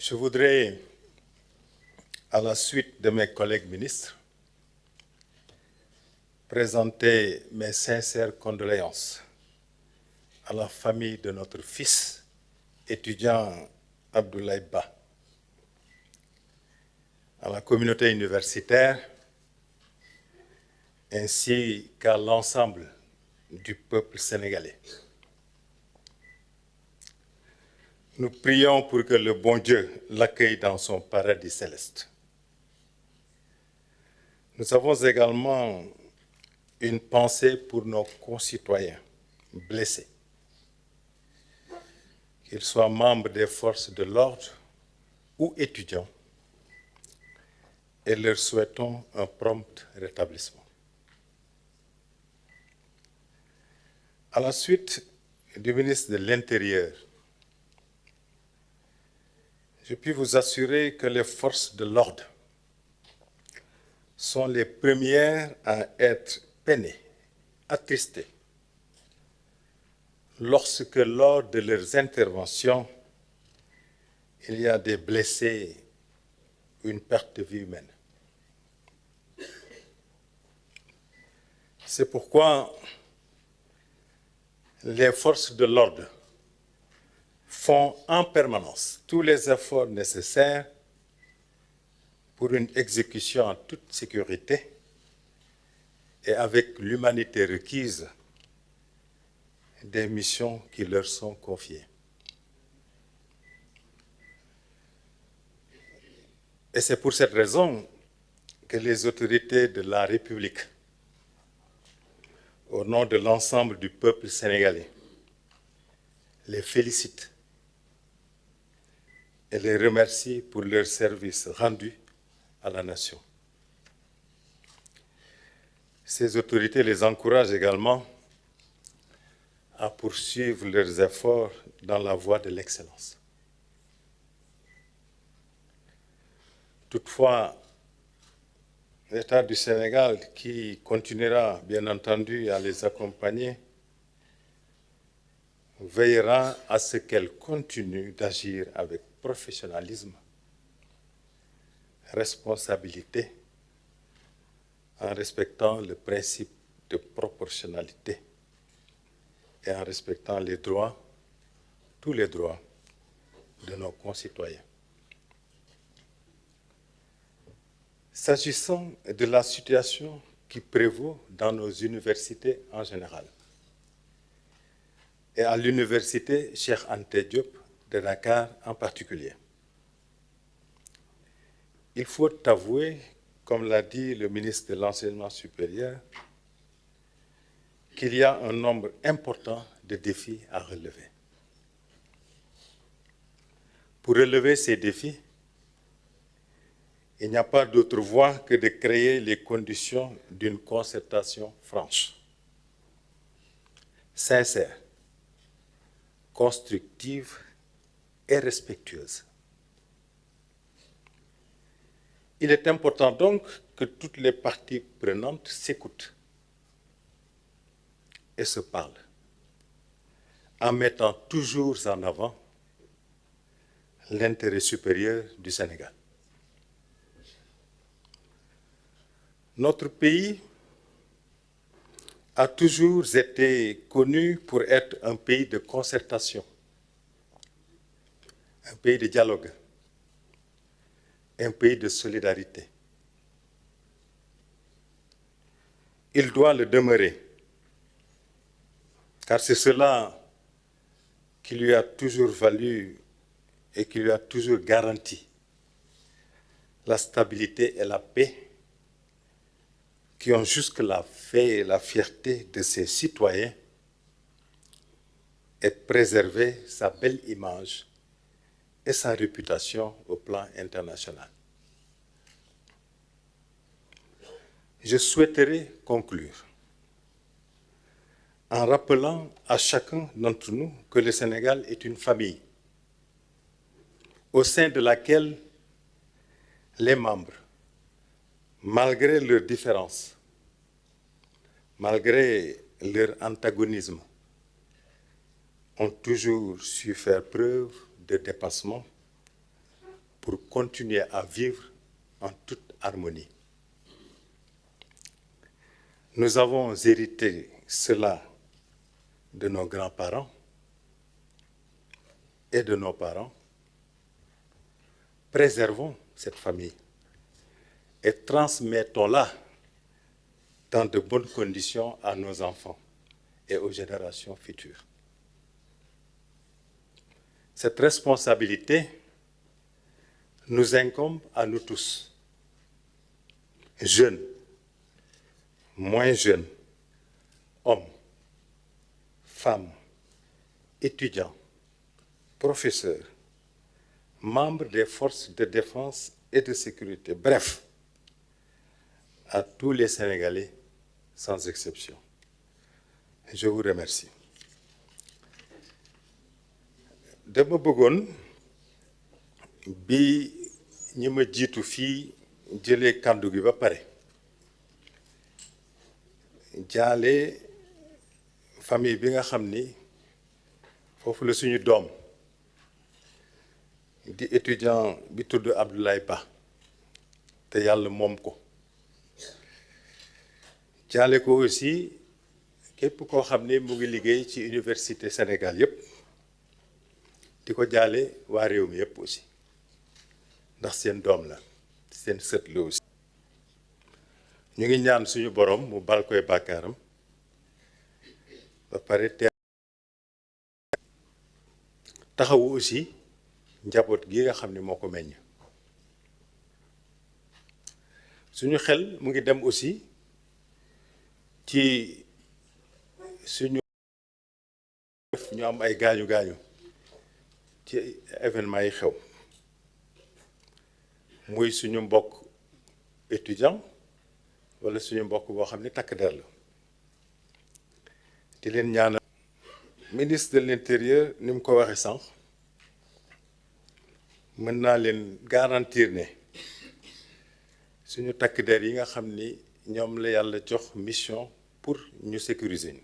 Je voudrais, à la suite de mes collègues ministres, présenter mes sincères condoléances à la famille de notre fils, étudiant Abdoulaye Ba, à la communauté universitaire, ainsi qu'à l'ensemble du peuple sénégalais. Nous prions pour que le bon Dieu l'accueille dans son paradis céleste. Nous avons également une pensée pour nos concitoyens blessés, qu'ils soient membres des forces de l'ordre ou étudiants, et leur souhaitons un prompt rétablissement. À la suite du ministre de l'Intérieur, je puis vous assurer que les forces de l'ordre sont les premières à être peinées, attristées, lorsque lors de leurs interventions, il y a des blessés ou une perte de vie humaine. C'est pourquoi les forces de l'ordre font en permanence tous les efforts nécessaires pour une exécution en toute sécurité et avec l'humanité requise des missions qui leur sont confiées. Et c'est pour cette raison que les autorités de la République, au nom de l'ensemble du peuple sénégalais, les félicitent et les remercie pour leur service rendu à la nation. Ces autorités les encouragent également à poursuivre leurs efforts dans la voie de l'excellence. Toutefois, l'État du Sénégal, qui continuera bien entendu à les accompagner, veillera à ce qu'elles continuent d'agir avec professionnalisme, responsabilité, en respectant le principe de proportionnalité et en respectant les droits, tous les droits de nos concitoyens. S'agissant de la situation qui prévaut dans nos universités en général, et à l'université Cheikh Anta Diop de Dakar en particulier, il faut avouer, comme l'a dit le ministre de l'Enseignement supérieur, qu'il y a un nombre important de défis à relever. Pour relever ces défis, il n'y a pas d'autre voie que de créer les conditions d'une concertation franche, sincère, constructive et respectueuse. Il est important donc que toutes les parties prenantes s'écoutent et se parlent, en mettant toujours en avant l'intérêt supérieur du Sénégal. Notre pays a toujours été connu pour être un pays de concertation, un pays de dialogue, un pays de solidarité. Il doit le demeurer, car c'est cela qui lui a toujours valu et qui lui a toujours garanti la stabilité et la paix qui ont jusque-là fait la fierté de ses citoyens et préservé sa belle image et sa réputation au plan international. Je souhaiterais conclure en rappelant à chacun d'entre nous que le Sénégal est une famille au sein de laquelle les membres, malgré leurs différences, malgré leur antagonisme, ont toujours su faire preuve de dépassement pour continuer à vivre en toute harmonie. Nous avons hérité cela de nos grands-parents et de nos parents. Préservons cette famille et transmettons-la dans de bonnes conditions à nos enfants et aux générations futures. Cette responsabilité nous incombe à nous tous, jeunes, moins jeunes, hommes, femmes, étudiants, professeurs, membres des forces de défense et de sécurité, bref, à tous les Sénégalais sans exception. Je vous remercie. dama bëggoon bi ñi ma jiitu fii jëlee kàddu gi ba pare jaale famille bi nga xam ni foofu la suñu doom di étudiant bi tudd Abdoulaye Ba te yàlla moom ko jaale ko aussi képp koo xam ni mu ngi liggéey ci université Sénégal yépp di ko jaale waa réew mi yépp aussi ndax seen doom la seen sët la aussi ñu ngi ñaan suñu borom mu bal koy bàkkaaram ba pare taxawu aussi njaboot gi nga xam ne moo ko meññ suñu xel mu ngi dem aussi ci suñu ñu am ay gaañu ci événement yi xew muy suñu mbokk étudiant wala suñu mbokk boo xam ne takk der la di leen ñaanal ministre de l'intérieur ni mu ko waxee sànq mën naa leen garantir ne suñu takk der yi nga xam ni ñoom la yàlla jox mission pour ñu sécuriser ñu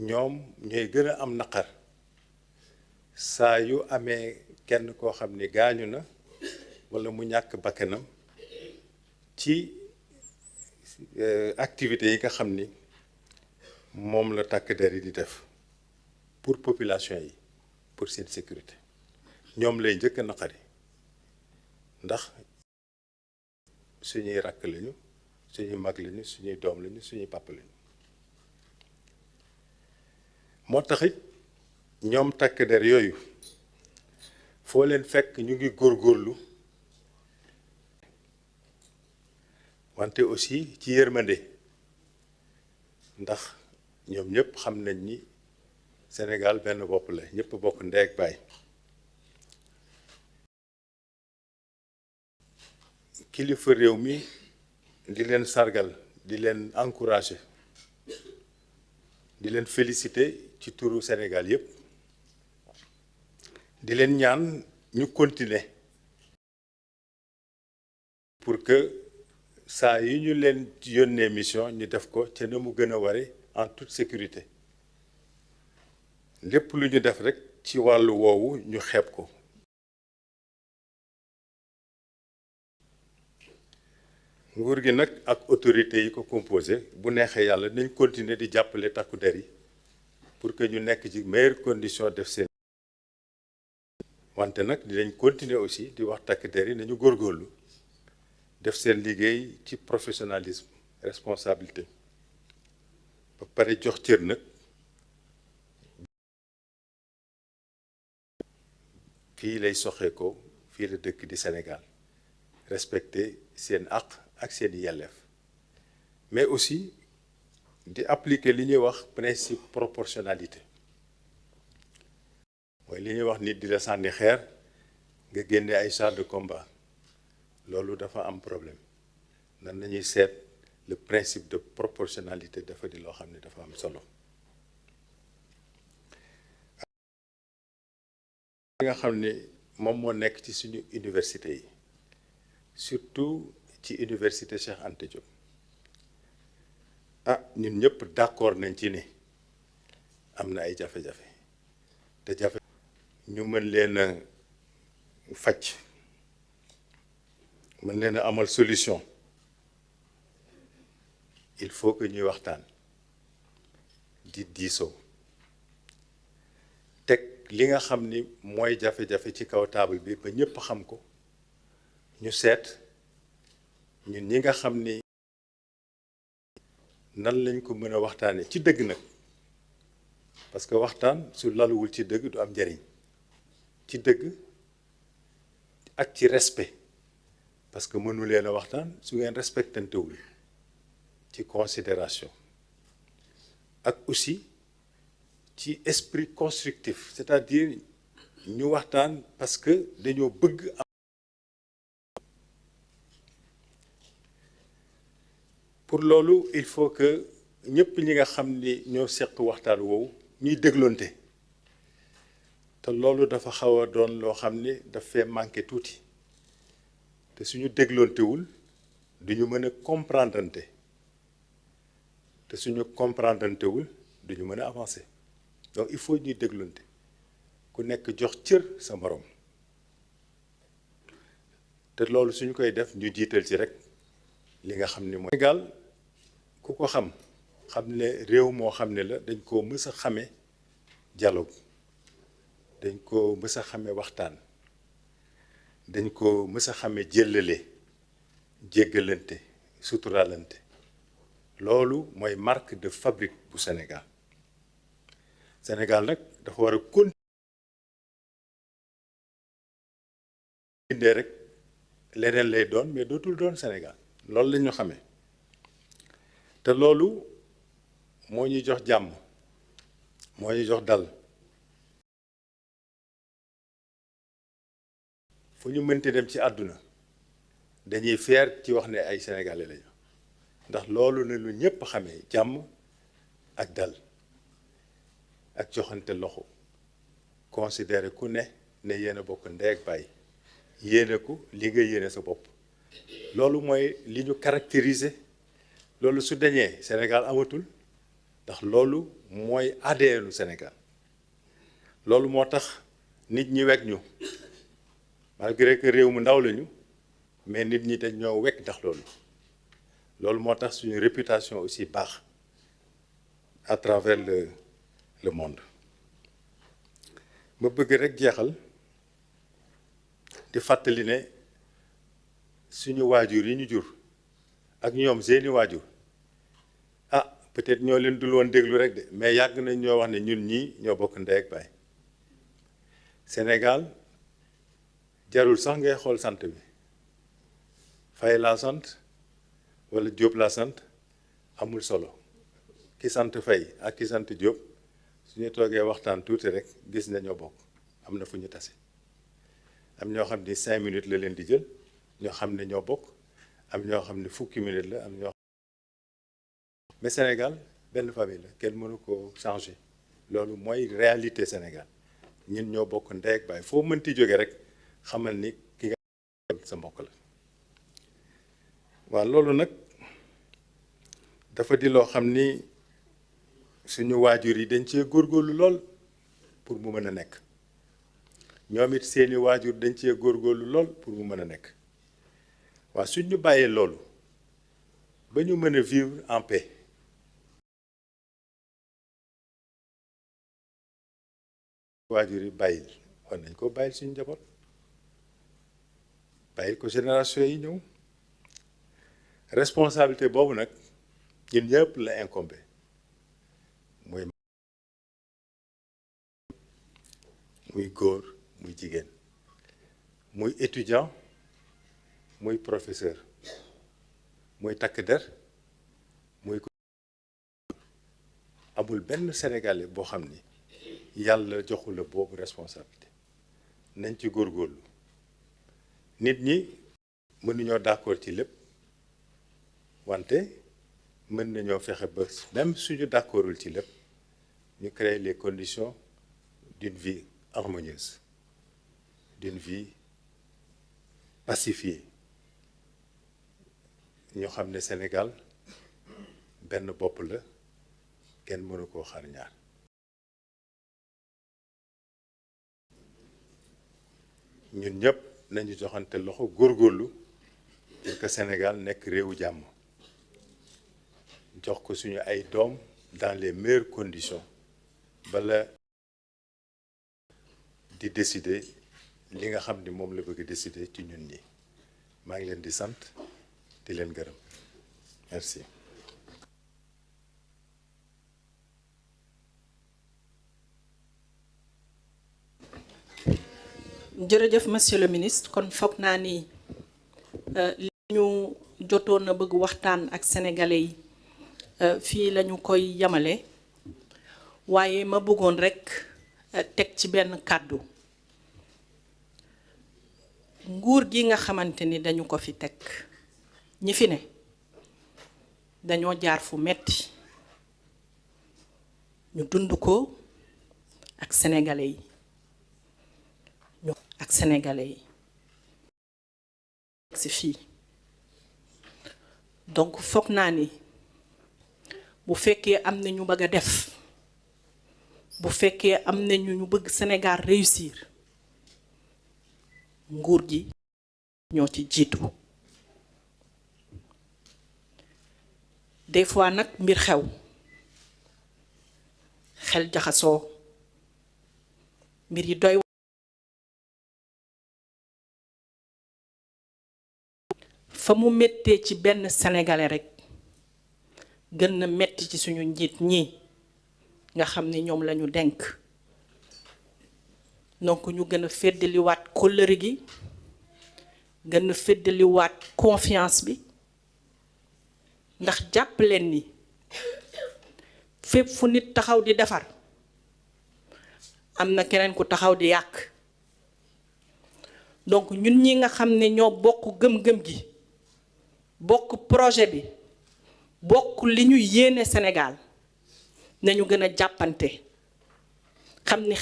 ñoom ñooy gën a am naqar saa yu amee kenn koo xam ni gaañu na walla mu ñàkk bakkanam ci activités yi nga xam ni moom la takk der yi di def pour population yi pour seen sécurité ñoom lay njëkk a naqari ndax suñuy rakk lañu suñuy mag lañu suñuy doom lañu suñuy pàpp lañu moo taxit ñoom takk der yooyu foo leen fekk ñu ngi góorgóorlu wante aussi ci yërmande ndax ñoom ñëpp xam nañ ni Sénégal benn bopp la ñëpp bokk ndey ak baay kilifa réew mi di leen sargal di leen encourager di leen féliciter ci turu Sénégal yëpp di leen ñaan ñu continuer pour que saa yi ñu leen yónnee mission ñu def ko te na mu gën a ware en toute sécurité lépp lu ñu def rek ci wàllu woowu ñu xeeb ko nguur gi nag ak autorités yi ko composé bu neexee yàlla nañ continuer di jàppale takku der yi pour que ñu nekk ci meilleures conditions def seen wante nag dinañ continuer aussi di wax takk der yi nañu góorgóorlu def seen liggéey ci professionnalisme responsabilité ba pare jox cër nag fii lay soxee ko fii la dëkk di Sénégal respecter seen àq ak seen yelleef mais aussi di appliquer li ñuy wax principe proportionnalité mooy li ñuy wax nit di la sànni xeer nga génne ay chars de combat loolu dafa am problème nan nañuy seet le principe de proportionnalité dafa di loo xam ne dafa am solo li nga xam ne moom moo nekk ci suñu université yi surtout ci université Cheikh Anta Diop ñun ñëpp d'accord nañ ci ne am na ay jafe-jafe te jafe ñu mën leen a faj mën leen a amal solution il faut que ñuy waxtaan di diisoo teg li nga xam ni mooy jafe-jafe ci kaw table bi ba ñépp xam ko ñu seet ñun ñi nga xam ni nan lañ ko mën a waxtaane ci dëgg nag parce que waxtaan su laluwul ci dëgg du am njariñ ci dëgg ak ci respect parce que mënu leen a waxtaan su ngeen respectantewul ci considération ak aussi ci esprit constructif c'est-à-dire ñu waxtaan parce que dañoo bëgg am pour loolu il faut que ñëpp ñi nga xam ni ñoo seq waxtaan woowu ñuy dégloonte te loolu dafa xaw a doon loo xam ni daf fee manqué tuuti te suñu dégloontewul duñu mën a comprendrante te suñu comprendrantewul duñu mën a avancer donc il faut ñuy dégloonte ku nekk jox cër sa morom te loolu suñu koy def ñu jiital ci rek li nga xam ni mooy Sénégal ku ko xam ne réew moo xam ne la dañ koo mës a xame dialogue dañ ko mës a xame waxtaan dañ ko mës a xame jëllale jéggalante suturalante loolu mooy marque de fabrique bu Sénégal Sénégal nag dafa war a continuer rek leneen lay doon mais dootul doon Sénégal loolu la ñu xamee te loolu moo ñuy jox jàmm moo ñuy jox dal fu ñu mënti dem ci àdduna dañuy fier ci wax ne ay sénégalais lañu ndax loolu na lu ñépp xamee jàmm ak dal ak joxante loxo considérer ku ne yéen a bokk ndey ak baay yéene ko li nga yéene sa bopp loolu mooy li ñu caractériser loolu su dañee Sénégal amatul ndax loolu mooy ADN-u Sénégal loolu moo tax nit ñi wekk ñu malgré que réew mu ndaw lañu mais nit ñi dañ ñoo wekk ndax loolu moo tax suñu réputation aussi baax à travers le monde ma bëgg rek jeexal di fàttali ne suñu waajur yi ñu jur ak ñoom seeni waajur ah peut-être ñoo leen dul woon déglu rek de mais yàgg nañ ñoo wax ne ñun ñii ñoo bokk ndey ak baay Sénégal jarul sax ngay xool sant bi Faye laa sant wala Diop laa sant amul solo ki sant Faye ak ki sant Diop suñu toogee waxtaan tuuti rek gis na ñoo bokk am na fu ñu tase am ñoo xam ni 5 minutes la leen di jël ñoo xam ne ñoo bokk am ñoo xam ne fukki minutes la am ñoo mais Sénégal benn famille la kenn mënu ko changer loolu mooy réalité Sénégal ñun ñoo bokk ndey ak baay foo mënti jóge rek xamal ni ki nga sa mbokk la waaw loolu nag dafa di loo xam ni suñu waajur yi dañ cee góorgóorlu lool pour mu mën a nekk ñoom it seeni waajur dañ cee góorgóorlu lool pour mu mën a nekk waaw suñ ñu bàyyee loolu ba ñu mën a vivre en paix waajur yi bàyyil war nañ ko bàyyil suñu njaboot bàyyil ko génération yi ñëw responsabilité boobu nag ñun ñëpp la incombé muy góor muy jigéen muy étudiant muy professeur muy takk der muy amul benn sénégalais boo xam ni yàlla joxu la boobu responsabilité nañ ci góorgóorlu nit ñi mënuñoo d'accord ci lépp wante mën nañoo fexe ba même suñu d'accordul ci lépp ñu créer les conditions d'une vie harmonieuse d'une vie pacifiée ñu xam ne Sénégal benn bopp la kenn mënu koo xar ñaar ñun ñëpp nañu joxante loxo góorgóorlu pour que Sénégal nekk réewu jàmm jox ko suñu ay doom dans les meilleures conditions bala di décider li nga xam ni moom la bëgg décider ci ñun ñi maa ngi leen di sant di leen gërëm merci. jërëjëf monsieur le ministre kon foog naa ni li ñu jotoon na bëgg waxtaan ak sénégalais yi fii la ñu koy yamale waaye ma bëggoon rekk teg ci benn kàddu nguur gi nga xamante ni dañu ko fi teg ñi fi ne dañoo jaar fu metti ñu dund ko ak sénégalais yi ak sénégalais yi si fii donc foog naa ni bu fekkee am na ñu bëgg a def bu fekkee am na ñu bëgg Sénégal réussir nguur gi ñoo ci jiitu des fois nag mbir xew xel jaxasoo mbir yi doy fa mu méttee ci benn sénégalais rekk gën na metti ci suñu njiit ñi nga xam ni ñoom lañu denk donc ñu gën a feddaliwaat kóllëre gi gën a feddaliwaat confiance bi ndax jàpp leen ni fépp fu nit taxaw di defar am na keneen ku taxaw di yàq donc ñun ñi nga xam ne ñoo bokk gëm-gëm gi bokk projet bi bokk li ñu yéene Sénégal nañu gën a jàppante xam ni